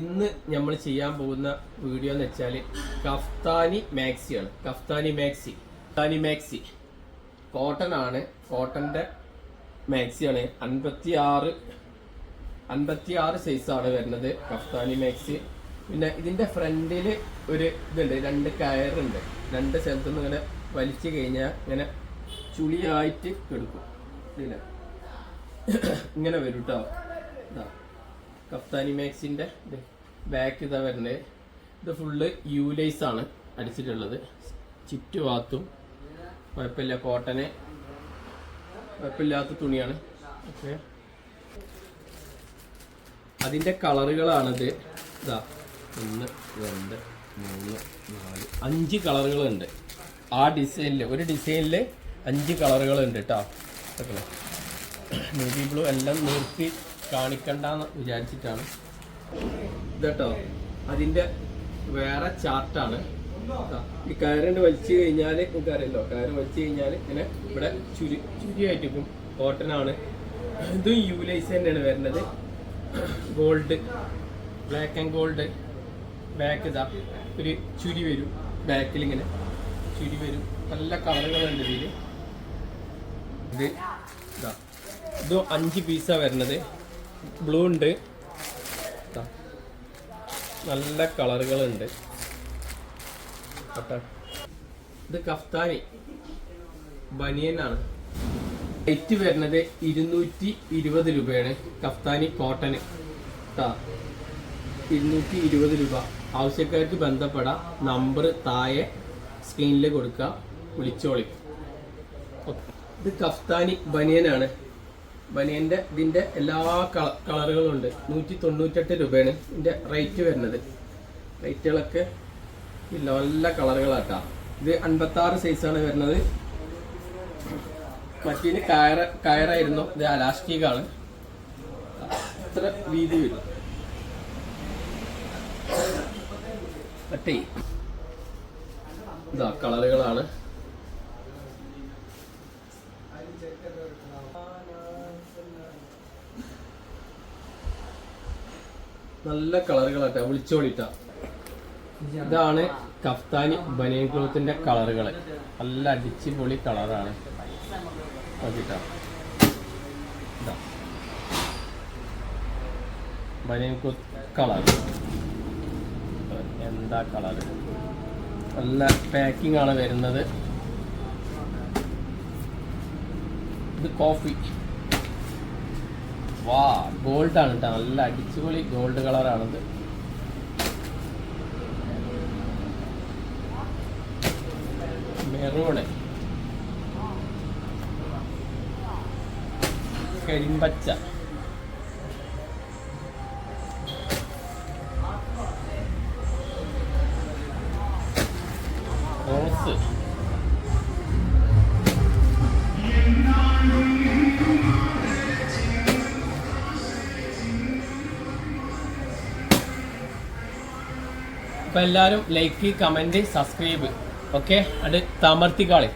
ഇന്ന് നമ്മൾ ചെയ്യാൻ പോകുന്ന വീഡിയോ എന്ന് വെച്ചാൽ കഫ്താനി മാക്സിയാണ്. കഫ്താനി മാക്സി കോട്ടൺ ആണ്. കോട്ടൻ്റെ മാക്സിയാണ്. 56 സൈസാണ് വരുന്നത് കഫ്താനി മാക്സി. പിന്നെ ഇതിൻ്റെ ഫ്രണ്ടിൽ ഒരു ഇതുണ്ട്, 2 കയറുണ്ട്. 2 സ്ഥലത്തു നിന്ന് ഇങ്ങനെ വലിച്ചു കഴിഞ്ഞാൽ ഇങ്ങനെ ചുളിയായിട്ട് എടുക്കും. ഇല്ല ഇങ്ങനെ വരും കേട്ടോ. ഇതാ കഫ്താനി മാക്സിൻ്റെ ബാക്ക് ഇതാ വരുന്നത്. ഇത് ഫുള്ള് യൂലൈസ് ആണ് അടിച്ചിട്ടുള്ളത്. ചുറ്റുഭാഗത്തും കുഴപ്പമില്ല, കോട്ടന് കുഴപ്പമില്ലാത്ത തുണിയാണ്. ഓക്കെ, അതിൻ്റെ കളറുകളാണിത്. ഇതാ 1 2 3 4 5 കളറുകളുണ്ട്. ആ ഡിസൈനിൽ ഒരു ഡിസൈനിൽ 5 കളറുകളുണ്ട് കേട്ടോ. നേവി ബ്ലൂ എല്ലാം നിർത്തി കാണിക്കണ്ടെന്ന് വിചാരിച്ചിട്ടാണ് ഇതട്ടോ. അതിൻ്റെ വേറെ ചാർട്ടാണ്. ഈ കയറിൻ്റെ വലിച്ചു കഴിഞ്ഞാൽ നമുക്കറിയല്ലോ, കയറ് വലിച്ചു കഴിഞ്ഞാൽ ഇങ്ങനെ ഇവിടെ ചുരിയായിട്ടിരിക്കും. കോട്ടനാണ്. ഇതും യൂലൈസ് തന്നെയാണ് വരുന്നത്. Gold, black and gold. Back ഇതാ ഒരു ചുരി വരും, ബാക്കിൽ ഇങ്ങനെ ചുരി വരും. നല്ല കളറുകളുണ്ട് ഇതിൽ. ഇത് ഇതാ ഇത് 5 പീസാണ് വരുന്നത്. ബ്ലൂ ഉണ്ട്, നല്ല കളറുകളുണ്ട്. ഇത് കഫ്താനി ബനിയനാണ്. റേറ്റ് വരുന്നത് 220 രൂപയാണ്. കഫ്താനി കോട്ടന് 220 രൂപ. ആവശ്യക്കാർക്ക് ബന്ധപ്പെടാം. നമ്പർ താഴെ സ്ക്രീനിൽ കൊടുക്കുക, വിളിച്ചോളി. ഇത് കഫ്താനി ബനിയനാണ്. ബനിയൻ്റെ ഇതിൻ്റെ എല്ലാ കളറുകളും ഉണ്ട്. 198 രൂപയാണ് ഇതിൻ്റെ റേറ്റ് വരുന്നത്. റേറ്റുകളൊക്കെ ഇല്ല, നല്ല കളറുകളാട്ടാ. ഇത് 56 സൈസാണ് വരുന്നത്. മറ്റേന് കയറായിരുന്നു. ഇത് അലാസ്റ്റിക്കാണ്. ഇത്ര വീതി വരും. മറ്റേ ഇതാ കളറുകളാണ്. നല്ല കളറുകളാട്ടാ, വിളിച്ചോളിട്ടാ. ഇതാണ് കഫ്താനി ബനിയൻ ക്ലോത്തിന്റെ കളറുകൾ. നല്ല അടിച്ച് പൊളി കളറാണ്. നോക്കിട്ടാ, ഇതാ ബനിയൻ ക്ലോത്ത് കളർ. എന്താ കളറ്, നല്ല പാക്കിംഗ് ആണ് വരുന്നത്. ഇത് കോഫി. വാ, ഗോൾഡ് ആണ് കേട്ടോ. നല്ല അടിച്ചുപൊളി ഗോൾഡ് കളറാണിത്. മെറൂണ്, കരിമ്പച്ച, റോസ്, അപ്പോൾ എല്ലാവരും ലൈക്ക്, കമൻറ്റ്, സബ്സ്ക്രൈബ്. ഓക്കെ, അത് തമർത്തിക്കാളെ.